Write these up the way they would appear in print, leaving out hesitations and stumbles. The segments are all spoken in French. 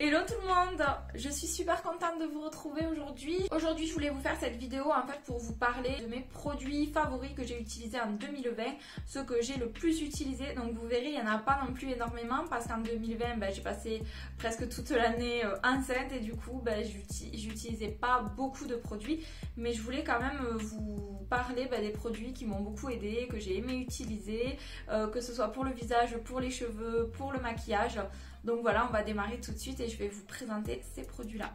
Hello tout le monde, je suis super contente de vous retrouver aujourd'hui. Aujourd'hui je voulais vous faire cette vidéo en fait pour vous parler de mes produits favoris que j'ai utilisés en 2020, ceux que j'ai le plus utilisés. Donc vous verrez, il n'y en a pas non plus énormément parce qu'en 2020 j'ai passé presque toute l'année enceinte et du coup j'utilisais pas beaucoup de produits. Mais je voulais quand même vous parler des produits qui m'ont beaucoup aidé, que j'ai aimé utiliser, que ce soit pour le visage, pour les cheveux, pour le maquillage. Donc voilà, on va démarrer tout de suite et je vais vous présenter ces produits-là.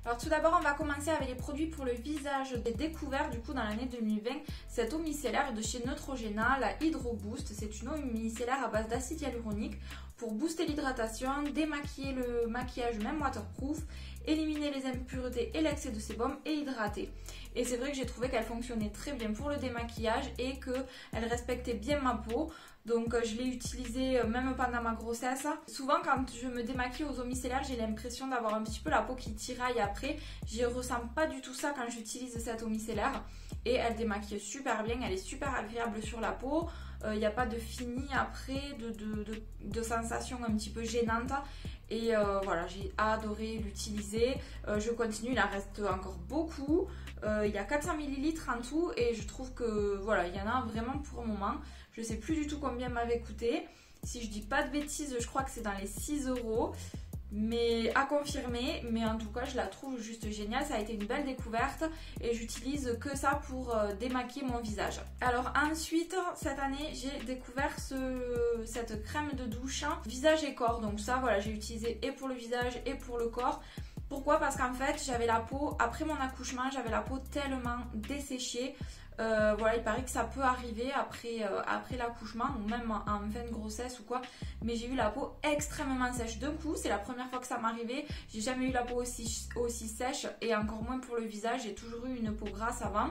Alors tout d'abord, on va commencer avec les produits pour le visage. J'ai découvert du coup dans l'année 2020 cette eau micellaire de chez Neutrogena, la Hydro Boost. C'est une eau micellaire à base d'acide hyaluronique pour booster l'hydratation, démaquiller le maquillage même waterproof, éliminer les impuretés et l'excès de sébum et hydrater. Et c'est vrai que j'ai trouvé qu'elle fonctionnait très bien pour le démaquillage et qu'elle respectait bien ma peau. Donc je l'ai utilisée même pendant ma grossesse. Souvent quand je me démaquille aux eaux micellaires, j'ai l'impression d'avoir un petit peu la peau qui tiraille après. Je ne ressens pas du tout ça quand j'utilise cette eau micellaire. Et elle démaquille super bien, elle est super agréable sur la peau. Il n'y a pas de fini après, de sensations un petit peu gênantes. Et voilà, j'ai adoré l'utiliser. Je continue, il en reste encore beaucoup. Il y a 400 ml en tout et je trouve que voilà, il y en a vraiment pour le moment. Je sais plus du tout combien m'avait coûté. Si je dis pas de bêtises, je crois que c'est dans les 6 €. Mais à confirmer, mais en tout cas je la trouve juste géniale, ça a été une belle découverte et j'utilise que ça pour démaquiller mon visage. Alors ensuite cette année j'ai découvert cette crème de douche visage et corps, donc ça voilà j'ai utilisé et pour le visage et pour le corps. Pourquoi? Parce qu'en fait j'avais la peau, après mon accouchement j'avais la peau tellement desséchée. Voilà, il paraît que ça peut arriver après l'accouchement ou même en fin de grossesse ou quoi, mais j'ai eu la peau extrêmement sèche d'un coup. C'est la première fois que ça m'arrivait. J'ai jamais eu la peau aussi sèche et encore moins pour le visage. J'ai toujours eu une peau grasse avant.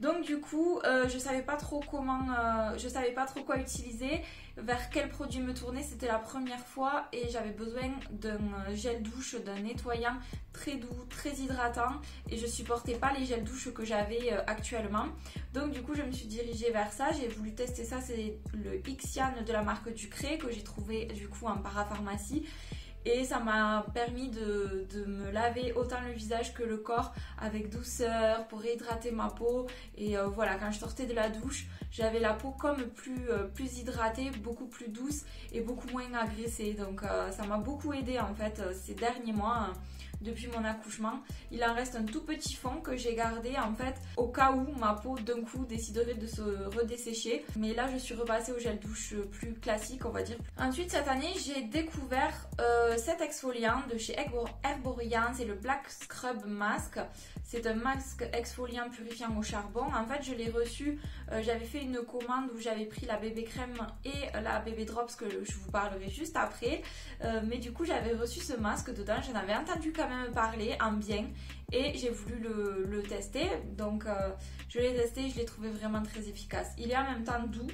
Donc du coup, je savais pas trop quoi utiliser, vers quel produit me tourner. C'était la première fois et j'avais besoin d'un gel douche, d'un nettoyant très doux, très hydratant et je supportais pas les gels douche que j'avais actuellement. Donc du coup, je me suis dirigée vers ça. J'ai voulu tester ça, c'est le Ixian de la marque Ducré que j'ai trouvé du coup en parapharmacie. Et ça m'a permis de me laver autant le visage que le corps avec douceur pour réhydrater ma peau. Et voilà, quand je sortais de la douche, j'avais la peau comme plus hydratée, beaucoup plus douce et beaucoup moins agressée. Donc ça m'a beaucoup aidé en fait ces derniers mois. Depuis mon accouchement, il en reste un tout petit fond que j'ai gardé en fait au cas où ma peau d'un coup déciderait de se redessécher. Mais là je suis repassée au gel douche plus classique on va dire. Ensuite cette année j'ai découvert cet exfoliant de chez Herborian, c'est le Black Scrub Mask. C'est un masque exfoliant purifiant au charbon. En fait je l'ai reçu, j'avais fait une commande où j'avais pris la bébé crème et la bébé drops que je vous parlerai juste après. Mais du coup j'avais reçu ce masque dedans, j'en avais entendu quand même parler en bien et j'ai voulu le tester. Donc je l'ai testé et je l'ai trouvé vraiment très efficace. Il est en même temps doux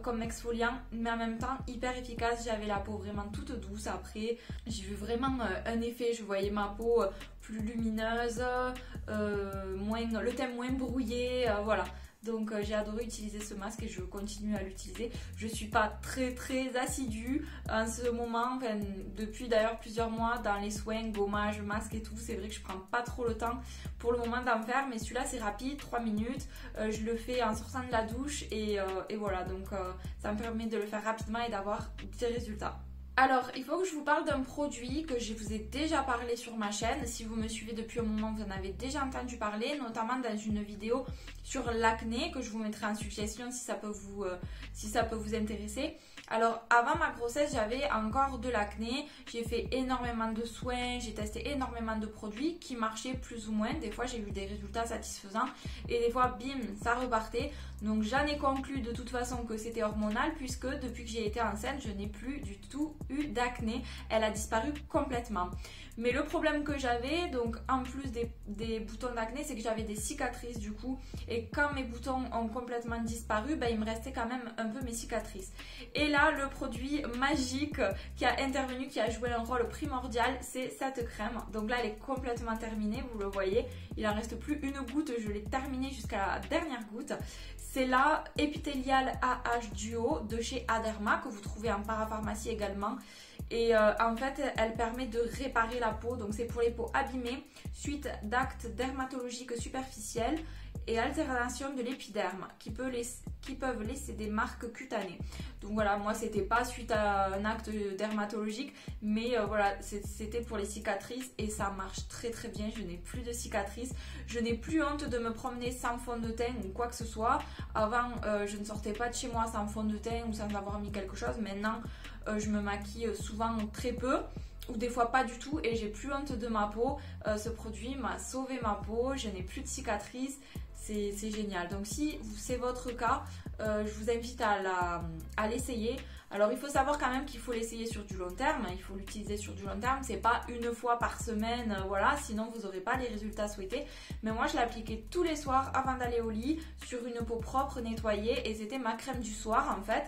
comme exfoliant mais en même temps hyper efficace. J'avais la peau vraiment toute douce après. J'ai vu vraiment un effet, je voyais ma peau plus lumineuse, le teint moins brouillé, voilà. Donc j'ai adoré utiliser ce masque et je continue à l'utiliser. Je suis pas très assidue en ce moment, enfin, depuis d'ailleurs plusieurs mois dans les soins, gommage, masque et tout. C'est vrai que je prends pas trop le temps pour le moment d'en faire, mais celui-là c'est rapide, 3 minutes. Je le fais en sortant de la douche et voilà, donc ça me permet de le faire rapidement et d'avoir des résultats. Alors, il faut que je vous parle d'un produit que je vous ai déjà parlé sur ma chaîne. Si vous me suivez depuis un moment, vous en avez déjà entendu parler, notamment dans une vidéo sur l'acné que je vous mettrai en suggestion si ça peut vous intéresser. Alors, avant ma grossesse, j'avais encore de l'acné. J'ai fait énormément de soins, j'ai testé énormément de produits qui marchaient plus ou moins. Des fois, j'ai eu des résultats satisfaisants et des fois, bim, ça repartait. Donc, j'en ai conclu de toute façon que c'était hormonal puisque depuis que j'ai été enceinte, je n'ai plus du tout eu d'acné. Elle a disparu complètement. Mais le problème que j'avais, donc en plus des boutons d'acné, c'est que j'avais des cicatrices du coup. Et quand mes boutons ont complètement disparu, il me restait quand même un peu mes cicatrices. Et là, le produit magique qui a intervenu, qui a joué un rôle primordial, c'est cette crème. Donc là, elle est complètement terminée, vous le voyez. Il en reste plus une goutte, je l'ai terminée jusqu'à la dernière goutte. C'est la Epithelial AH Duo de chez Aderma que vous trouvez en parapharmacie également. Et en fait elle permet de réparer la peau, donc c'est pour les peaux abîmées suite d'actes dermatologiques superficiels et altération de l'épiderme qui peuvent laisser des marques cutanées. Donc voilà, moi c'était pas suite à un acte dermatologique, mais voilà, c'était pour les cicatrices et ça marche très très bien. Je n'ai plus de cicatrices, je n'ai plus honte de me promener sans fond de teint ou quoi que ce soit. Avant je ne sortais pas de chez moi sans fond de teint ou sans avoir mis quelque chose. Maintenant je me maquille souvent très peu ou des fois pas du tout et j'ai plus honte de ma peau. Ce produit m'a sauvé ma peau, je n'ai plus de cicatrices, c'est génial. Donc si c'est votre cas, je vous invite à l'essayer. Alors il faut savoir quand même qu'il faut l'essayer sur du long terme, il faut l'utiliser sur du long terme, c'est pas une fois par semaine, voilà, sinon vous n'aurez pas les résultats souhaités. Mais moi je l'appliquais tous les soirs avant d'aller au lit sur une peau propre, nettoyée, et c'était ma crème du soir en fait.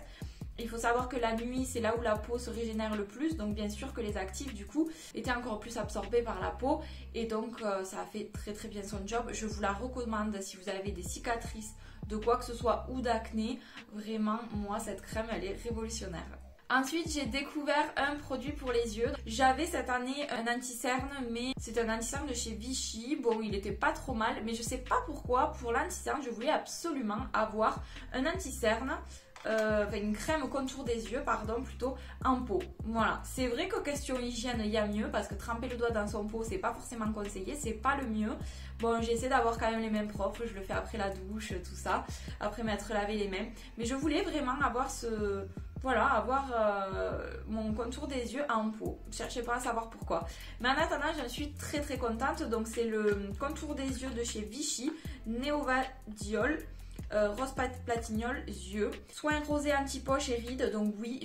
Il faut savoir que la nuit, c'est là où la peau se régénère le plus, donc bien sûr que les actifs du coup étaient encore plus absorbés par la peau et donc ça a fait très très bien son job. Je vous la recommande si vous avez des cicatrices de quoi que ce soit ou d'acné. Vraiment, moi cette crème elle est révolutionnaire. Ensuite, j'ai découvert un produit pour les yeux. J'avais cette année un anti-cerne, mais c'est un anti-cerne de chez Vichy. Bon, il était pas trop mal, mais je sais pas pourquoi, pour l'anti-cerne, je voulais absolument avoir un anti-cerne. Enfin une crème contour des yeux, pardon, plutôt en pot. Voilà, c'est vrai que question hygiène, il y a mieux parce que tremper le doigt dans son pot, c'est pas forcément conseillé, c'est pas le mieux. Bon, j'essaie d'avoir quand même les mains propres, je le fais après la douche, tout ça, après m'être lavé les mains. Mais je voulais vraiment avoir mon contour des yeux en pot. Cherchez pas à savoir pourquoi. Mais en attendant, j'en suis très très contente. Donc c'est le contour des yeux de chez Vichy, Néovadiol. Rose Platignol yeux, soin rosé anti-poche et rides. Donc oui,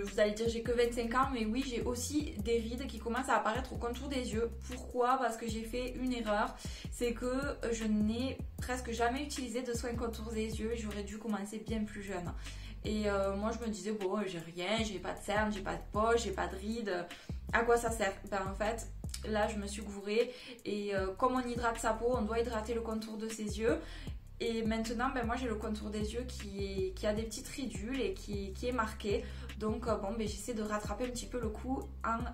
vous allez dire j'ai que 25 ans, mais oui, j'ai aussi des rides qui commencent à apparaître au contour des yeux. Pourquoi? Parce que j'ai fait une erreur, c'est que je n'ai presque jamais utilisé de soin contour des yeux. J'aurais dû commencer bien plus jeune. Et moi je me disais bon, j'ai rien, j'ai pas de cernes, j'ai pas de poche, j'ai pas de rides, à quoi ça sert? Ben en fait là je me suis gourée et comme on hydrate sa peau, on doit hydrater le contour de ses yeux. Et maintenant, ben moi j'ai le contour des yeux qui a des petites ridules et qui est marqué. Donc bon, ben j'essaie de rattraper un petit peu le coup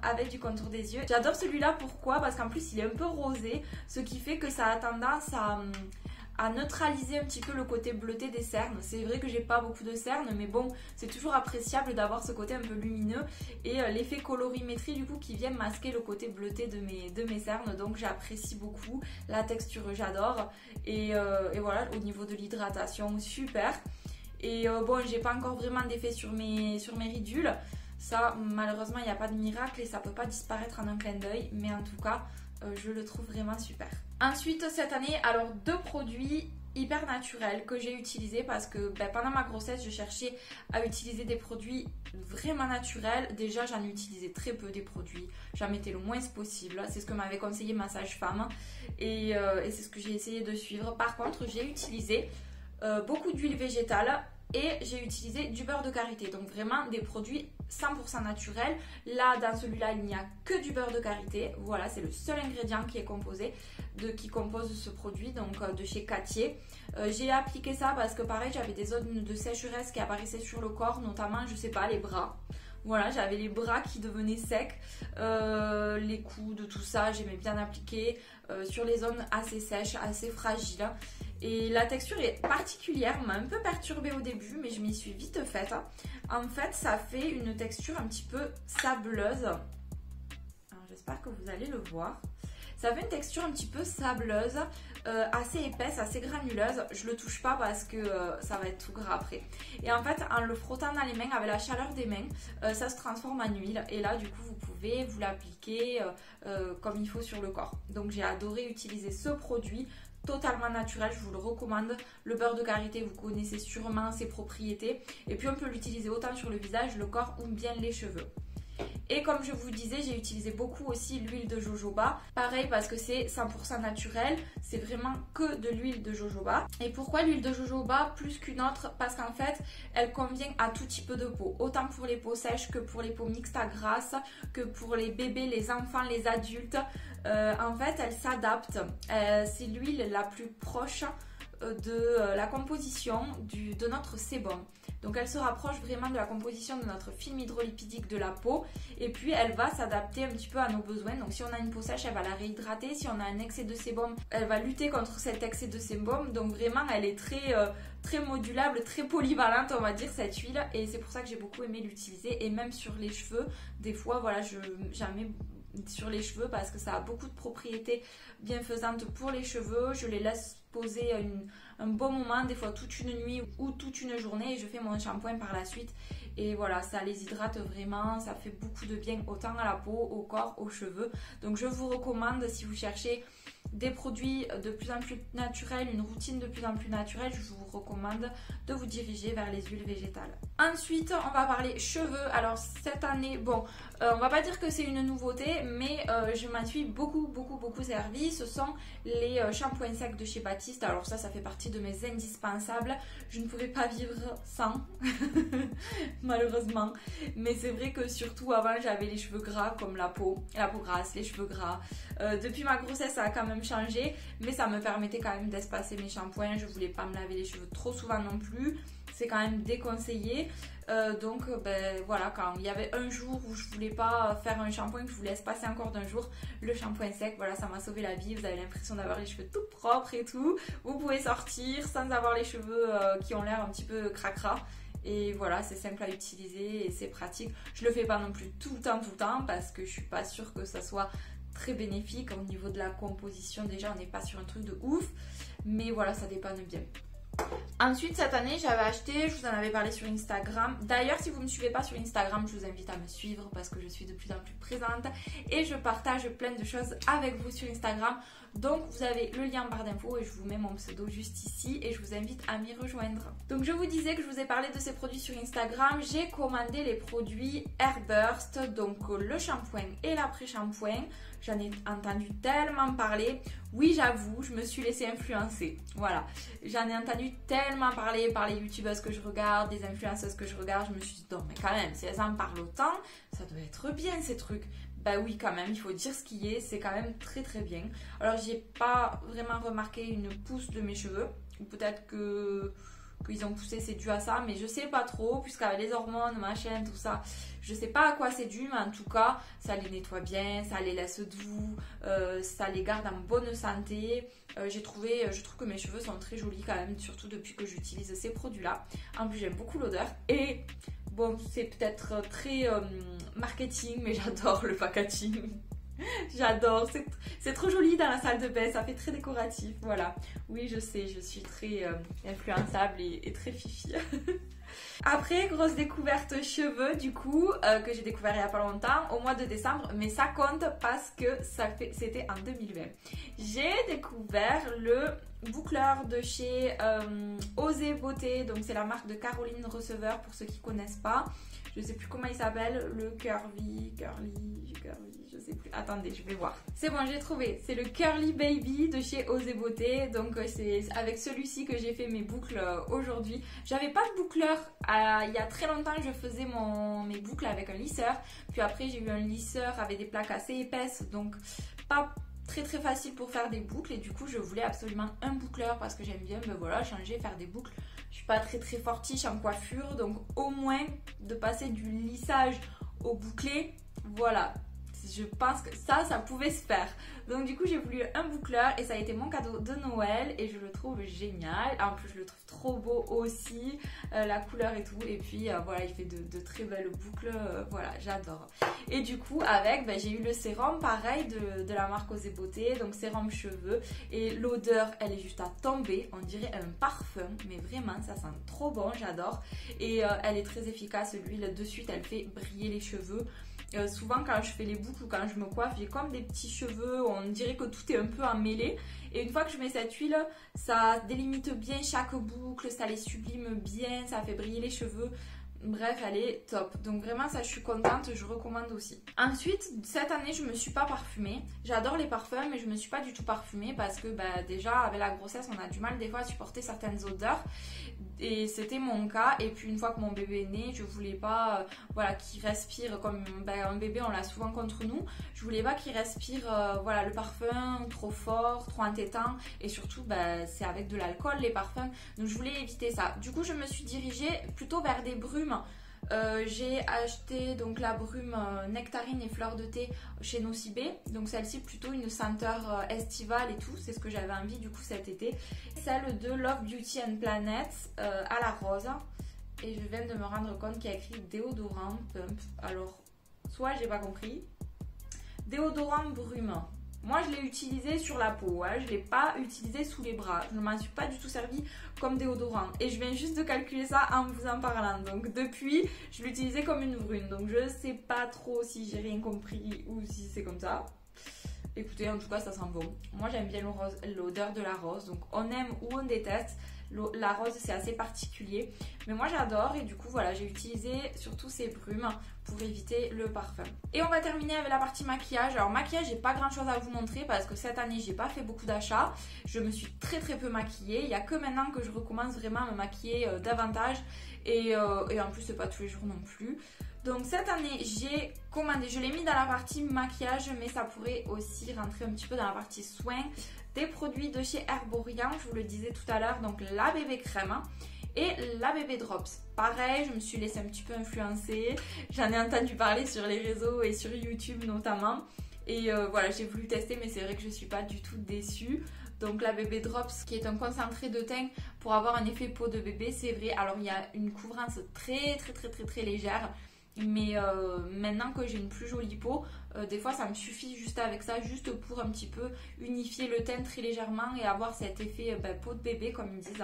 avec du contour des yeux. J'adore celui-là, pourquoi? Parce qu'en plus il est un peu rosé, ce qui fait que ça a tendance à neutraliser un petit peu le côté bleuté des cernes. C'est vrai que j'ai pas beaucoup de cernes, mais bon, c'est toujours appréciable d'avoir ce côté un peu lumineux et l'effet colorimétrie du coup qui vient masquer le côté bleuté de mes cernes. Donc j'apprécie beaucoup la texture, j'adore. Et voilà, au niveau de l'hydratation, super. Et bon, j'ai pas encore vraiment d'effet sur mes ridules. Ça, malheureusement, il n'y a pas de miracle et ça peut pas disparaître en un clin d'œil. Mais en tout cas, je le trouve vraiment super. Ensuite, cette année, alors 2 produits hyper naturels que j'ai utilisés parce que pendant ma grossesse, je cherchais à utiliser des produits vraiment naturels. Déjà, j'en utilisais très peu des produits. J'en mettais le moins possible. C'est ce que m'avait conseillé ma sage-femme et c'est ce que j'ai essayé de suivre. Par contre, j'ai utilisé beaucoup d'huile végétale et j'ai utilisé du beurre de karité. Donc vraiment des produits 100% naturels. Là, dans celui-là, il n'y a que du beurre de karité. Voilà, c'est le seul ingrédient qui compose ce produit, donc de chez Cattier. J'ai appliqué ça parce que pareil, j'avais des zones de sécheresse qui apparaissaient sur le corps, notamment, je sais pas, les bras. Voilà, j'avais les bras qui devenaient secs, les coudes, tout ça, j'aimais bien appliquer sur les zones assez sèches, assez fragiles. Et la texture est particulière, m'a un peu perturbée au début, mais je m'y suis vite faite. En fait, ça fait une texture un petit peu sableuse. J'espère que vous allez le voir. Ça fait une texture un petit peu sableuse, assez épaisse, assez granuleuse. Je le touche pas parce que ça va être tout gras après. Et en fait, en le frottant dans les mains, avec la chaleur des mains, ça se transforme en huile. Et là, du coup, vous pouvez vous l'appliquer comme il faut sur le corps. Donc, j'ai adoré utiliser ce produit. Totalement naturel, je vous le recommande. Le beurre de karité, vous connaissez sûrement ses propriétés. Et puis, on peut l'utiliser autant sur le visage, le corps ou bien les cheveux. Et comme je vous disais, j'ai utilisé beaucoup aussi l'huile de jojoba. Pareil parce que c'est 100% naturel, c'est vraiment que de l'huile de jojoba. Et pourquoi l'huile de jojoba plus qu'une autre? Parce qu'en fait, elle convient à tout type de peau. Autant pour les peaux sèches que pour les peaux mixtes à grasses, que pour les bébés, les enfants, les adultes. En fait, elle s'adapte. C'est l'huile la plus proche de la composition de notre sébum. Donc elle se rapproche vraiment de la composition de notre film hydrolipidique de la peau et puis elle va s'adapter un petit peu à nos besoins. Donc si on a une peau sèche, elle va la réhydrater. Si on a un excès de sébum, elle va lutter contre cet excès de sébum. Donc vraiment elle est très modulable, très polyvalente on va dire cette huile et c'est pour ça que j'ai beaucoup aimé l'utiliser et même sur les cheveux. Des fois voilà j'en mets sur les cheveux parce que ça a beaucoup de propriétés bienfaisantes pour les cheveux. Je les laisse poser un bon moment, des fois toute une nuit ou toute une journée et je fais mon shampoing par la suite et voilà, ça les hydrate vraiment, ça fait beaucoup de bien autant à la peau, au corps, aux cheveux. Donc je vous recommande si vous cherchez des produits de plus en plus naturels, une routine de plus en plus naturelle, je vous recommande de vous diriger vers les huiles végétales. Ensuite, on va parler cheveux. Alors cette année, bon, on va pas dire que c'est une nouveauté, mais je m'en suis beaucoup servi. Ce sont les shampoings secs de chez Baptiste. Alors ça fait partie de mes indispensables. Je ne pouvais pas vivre sans, malheureusement. Mais c'est vrai que surtout avant, j'avais les cheveux gras comme la peau grasse, les cheveux gras. Depuis ma grossesse, ça a quand même changé, mais ça me permettait quand même d'espacer mes shampoings. Je voulais pas me laver les cheveux trop souvent non plus. C'est quand même déconseillé. Donc ben, voilà, quand il y avait un jour où je voulais pas faire un shampoing, que je voulais espacer encore d'un jour, le shampoing sec, voilà, ça m'a sauvé la vie. Vous avez l'impression d'avoir les cheveux tout propres et tout. Vous pouvez sortir sans avoir les cheveux qui ont l'air un petit peu cracra. Et voilà, c'est simple à utiliser et c'est pratique. Je le fais pas non plus tout le temps parce que je suis pas sûre que ça soit très bénéfique au niveau de la composition. Déjà on n'est pas sur un truc de ouf, mais voilà, ça dépanne bien. Ensuite cette année j'avais acheté, je vous en avais parlé sur Instagram. D'ailleurs si vous ne me suivez pas sur Instagram, je vous invite à me suivre parce que je suis de plus en plus présente et je partage plein de choses avec vous sur Instagram. Donc vous avez le lien en barre d'infos et je vous mets mon pseudo juste ici et je vous invite à m'y rejoindre. Donc je vous disais que je vous ai parlé de ces produits sur Instagram. J'ai commandé les produits Airburst, donc le shampoing et l'après-shampoing. J'en ai entendu tellement parler. Oui, j'avoue, je me suis laissée influencer. Voilà, j'en ai entendu tellement parler par les youtubeuses que je regarde, des influenceuses que je regarde. Je me suis dit, non mais quand même, si elles en parlent autant, ça doit être bien ces trucs. Bah oui, quand même, il faut dire ce qui est, c'est quand même très bien. Alors j'ai pas vraiment remarqué une pousse de mes cheveux, ou peut-être qu'ils ont poussé, c'est dû à ça, mais je sais pas trop, puisqu'avec les hormones, machin, tout ça, je sais pas à quoi c'est dû, mais en tout cas, ça les nettoie bien, ça les laisse doux, ça les garde en bonne santé. Je trouve que mes cheveux sont très jolis quand même, surtout depuis que j'utilise ces produits-là. En plus, j'aime beaucoup l'odeur et bon, c'est peut-être très marketing, mais j'adore le packaging. J'adore, c'est trop joli dans la salle de bain, ça fait très décoratif, voilà. Oui, je sais, je suis très influençable et très fifi. Après, grosse découverte cheveux du coup, que j'ai découvert il n'y a pas longtemps, au mois de décembre, mais ça compte parce que c'était en 2020. J'ai découvert le boucleur de chez Osé Beauté, donc c'est la marque de Caroline Receveur pour ceux qui ne connaissent pas. Je sais plus comment il s'appelle, le curly, je sais plus. Attendez, je vais voir. C'est bon, j'ai trouvé. C'est le Curly Baby de chez Osé Beauté. Donc c'est avec celui-ci que j'ai fait mes boucles aujourd'hui. J'avais pas de boucleur. Il y a très longtemps, je faisais mes boucles avec un lisseur. Puis après, j'ai eu un lisseur avec des plaques assez épaisses. Donc pas très facile pour faire des boucles. Et du coup, je voulais absolument un boucleur parce que j'aime bien, ben voilà, changer, faire des boucles. Je suis pas très fortiche en coiffure, donc au moins de passer du lissage au bouclé, voilà, je pense que ça pouvait se faire. Donc du coup j'ai voulu un boucleur et ça a été mon cadeau de Noël et je le trouve génial. En plus je le trouve trop beau aussi, la couleur et tout. Et puis voilà, il fait de très belles boucles, voilà, j'adore. Et du coup avec, j'ai eu le sérum pareil de la marque Osé Beauté, donc sérum cheveux. Et l'odeur elle est juste à tomber, on dirait un parfum, mais vraiment ça sent trop bon, j'adore. Et elle est très efficace, l'huile de suite elle fait briller les cheveux. Souvent quand je fais les boucles ou quand je me coiffe, j'ai comme des petits cheveux, on dirait que tout est un peu emmêlé. Et une fois que je mets cette huile, ça délimite bien chaque boucle, ça les sublime bien, ça fait briller les cheveux. Bref, elle est top. Donc vraiment ça, je suis contente, je recommande aussi. Ensuite, cette année, je me suis pas parfumée. J'adore les parfums, mais je me suis pas du tout parfumée parce que déjà avec la grossesse, on a du mal des fois à supporter certaines odeurs. Et c'était mon cas. Et puis une fois que mon bébé est né, je voulais pas voilà, qu'il respire comme un bébé, on l'a souvent contre nous. Je voulais pas qu'il respire voilà, le parfum trop fort, trop entêtant. Et surtout c'est avec de l'alcool les parfums. Donc je voulais éviter ça. Du coup je me suis dirigée plutôt vers des brumes. J'ai acheté donc la brume nectarine et fleur de thé chez Nocibé, donc celle-ci plutôt une senteur estivale et tout, c'est ce que j'avais envie du coup cet été. Celle de Love Beauty and Planet à la rose, et je viens de me rendre compte qu'il y a écrit déodorant pump, alors soit j'ai pas compris, déodorant brume. Moi, je l'ai utilisé sur la peau, hein. Je ne l'ai pas utilisé sous les bras. Je ne m'en suis pas du tout servi comme déodorant. Et je viens juste de calculer ça en vous en parlant. Donc depuis, je l'utilisais comme une brune. Donc je ne sais pas trop si j'ai rien compris ou si c'est comme ça. Écoutez, en tout cas, ça sent bon. Moi, j'aime bien l'odeur de la rose. Donc on aime ou on déteste. La rose, c'est assez particulier. Mais moi, j'adore. Et du coup, voilà, j'ai utilisé surtout ces brumes pour éviter le parfum. Et on va terminer avec la partie maquillage. Alors maquillage, j'ai pas grand chose à vous montrer parce que cette année, j'ai pas fait beaucoup d'achats. Je me suis très peu maquillée. Il y a que maintenant que je recommence vraiment à me maquiller davantage. Et en plus, c'est pas tous les jours non plus. Donc cette année, j'ai commandé, je l'ai mis dans la partie maquillage, mais ça pourrait aussi rentrer un petit peu dans la partie soins. Des produits de chez Herborian, je vous le disais tout à l'heure, donc la bébé crème et la bébé drops. Pareil, je me suis laissée un petit peu influencer, j'en ai entendu parler sur les réseaux et sur YouTube notamment. Et voilà, j'ai voulu tester, mais c'est vrai que je ne suis pas du tout déçue. Donc la bébé drops qui est un concentré de teint pour avoir un effet peau de bébé, c'est vrai. Alors il y a une couvrance très légère. Mais maintenant que j'ai une plus jolie peau, des fois ça me suffit juste avec ça, juste pour un petit peu unifier le teint très légèrement et avoir cet effet peau de bébé comme ils disent.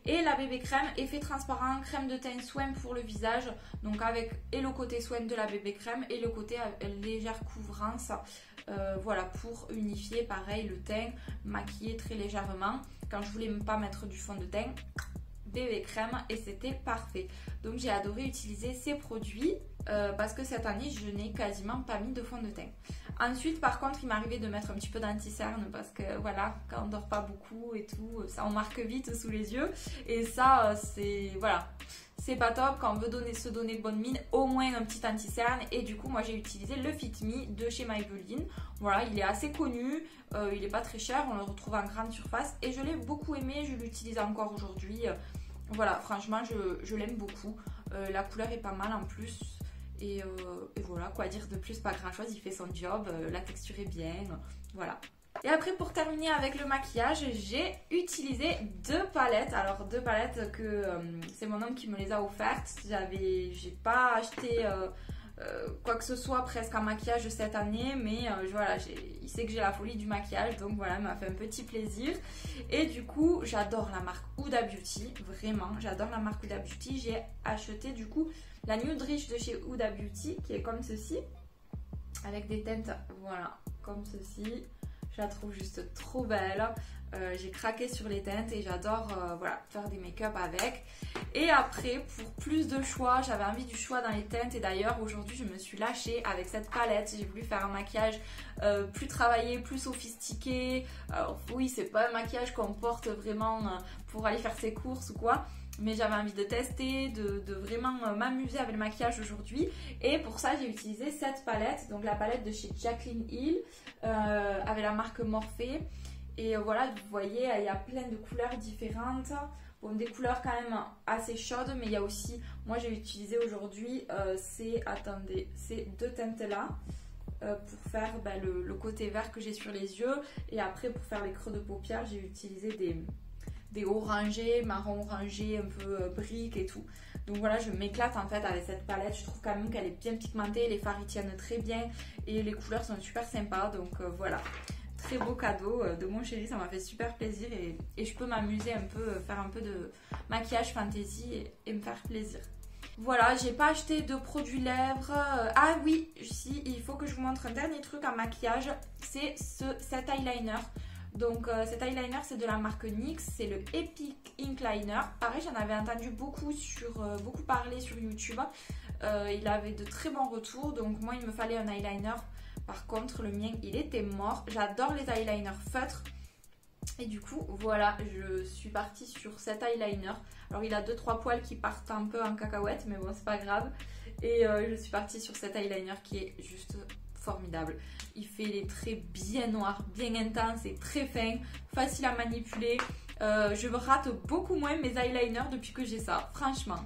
Et la bébé crème, effet transparent, crème de teint soin pour le visage, donc avec et le côté soin de la bébé crème et le côté légère couvrance, voilà, pour unifier pareil le teint, maquiller très légèrement quand je voulais pas mettre du fond de teint. Bébé crème, et c'était parfait. Donc j'ai adoré utiliser ces produits parce que cette année je n'ai quasiment pas mis de fond de teint. Ensuite par contre il m'arrivait de mettre un petit peu d'anti-cerne parce que voilà, quand on dort pas beaucoup et tout, ça on marque vite sous les yeux, et ça c'est voilà, c'est pas top. Quand on veut se donner bonne mine, au moins un petit anti-cerne. Et du coup moi j'ai utilisé le Fit Me de chez Maybelline. Voilà, il est assez connu, il est pas très cher, on le retrouve en grande surface et je l'ai beaucoup aimé, je l'utilise encore aujourd'hui. Voilà, franchement je l'aime beaucoup, la couleur est pas mal en plus. Et voilà, quoi dire de plus, pas grand chose, il fait son job, la texture est bien, voilà. Et après pour terminer avec le maquillage, j'ai utilisé deux palettes. Alors deux palettes que c'est mon homme qui me les a offertes. J'ai pas acheté quoi que ce soit presque en maquillage cette année, mais voilà, il sait que j'ai la folie du maquillage, donc voilà, il m'a fait un petit plaisir. Et du coup j'adore la marque Huda Beauty, vraiment j'adore la marque Huda Beauty. J'ai acheté du coup la Nude Rich de chez Huda Beauty qui est comme ceci, avec des teintes, voilà, comme ceci. Je la trouve juste trop belle. J'ai craqué sur les teintes et j'adore voilà, faire des make-up avec. Et après, pour plus de choix, j'avais envie du choix dans les teintes. Et d'ailleurs, aujourd'hui, je me suis lâchée avec cette palette. J'ai voulu faire un maquillage plus travaillé, plus sophistiqué. Alors oui, c'est pas un maquillage qu'on porte vraiment pour aller faire ses courses ou quoi. Mais j'avais envie de tester, de vraiment m'amuser avec le maquillage aujourd'hui. Et pour ça, j'ai utilisé cette palette. Donc la palette de chez Jaclyn Hill avec la marque Morphe. Et voilà, vous voyez, il y a plein de couleurs différentes. Bon, des couleurs quand même assez chaudes, mais il y a aussi, moi j'ai utilisé aujourd'hui, ces deux teintes là. Pour faire le côté vert que j'ai sur les yeux. Et après, pour faire les creux de paupières, j'ai utilisé des orangés, marron orangé, un peu brique et tout. Donc voilà, je m'éclate en fait avec cette palette. Je trouve quand même qu'elle est bien pigmentée, les fards y tiennent très bien et les couleurs sont super sympas. Donc voilà, très beau cadeau de mon chéri, ça m'a fait super plaisir et je peux m'amuser un peu, faire un peu de maquillage fantasy et me faire plaisir. Voilà, j'ai pas acheté de produits lèvres. Ah oui, si, il faut que je vous montre un dernier truc en maquillage, c'est cet eyeliner. Donc cet eyeliner c'est de la marque NYX, c'est le Epic Ink Liner. Pareil, j'en avais entendu beaucoup parler sur YouTube. Il avait de très bons retours, donc moi il me fallait un eyeliner. Par contre le mien il était mort. J'adore les eyeliners feutres. Et du coup, voilà, je suis partie sur cet eyeliner. Alors il a 2-3 poils qui partent un peu en cacahuète, mais bon, c'est pas grave. Et je suis partie sur cet eyeliner qui est juste formidable. Il fait les traits bien noirs, bien intenses et très fins, facile à manipuler. Je rate beaucoup moins mes eyeliners depuis que j'ai ça, franchement.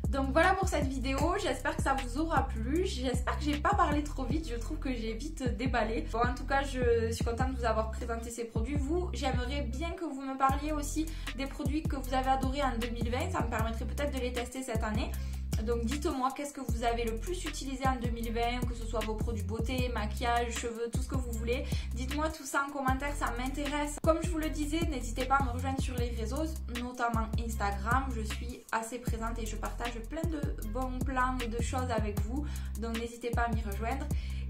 Donc voilà pour cette vidéo, j'espère que ça vous aura plu, j'espère que j'ai pas parlé trop vite, je trouve que j'ai vite déballé. Bon, en tout cas, je suis contente de vous avoir présenté ces produits. Vous, j'aimerais bien que vous me parliez aussi des produits que vous avez adorés en 2020, ça me permettrait peut-être de les tester cette année. Donc dites-moi qu'est-ce que vous avez le plus utilisé en 2020, que ce soit vos produits beauté, maquillage, cheveux, tout ce que vous voulez. Dites-moi tout ça en commentaire, ça m'intéresse. Comme je vous le disais, n'hésitez pas à me rejoindre sur les réseaux, notamment Instagram. Je suis assez présente et je partage plein de bons plans et de choses avec vous. Donc n'hésitez pas à m'y rejoindre.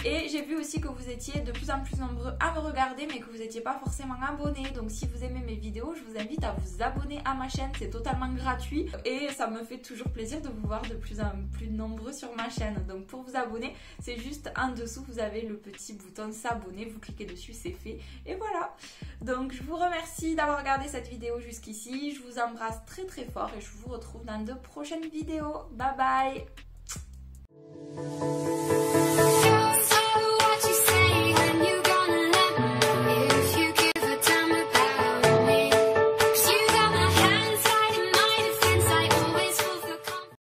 Et j'ai vu aussi que vous étiez de plus en plus nombreux à me regarder mais que vous n'étiez pas forcément abonnés. Donc si vous aimez mes vidéos, je vous invite à vous abonner à ma chaîne. C'est totalement gratuit et ça me fait toujours plaisir de vous voir de plus en plus nombreux sur ma chaîne. Donc pour vous abonner, c'est juste en dessous, vous avez le petit bouton s'abonner. Vous cliquez dessus, c'est fait. Et voilà. Donc je vous remercie d'avoir regardé cette vidéo jusqu'ici. Je vous embrasse très très fort et je vous retrouve dans de prochaines vidéos. Bye bye.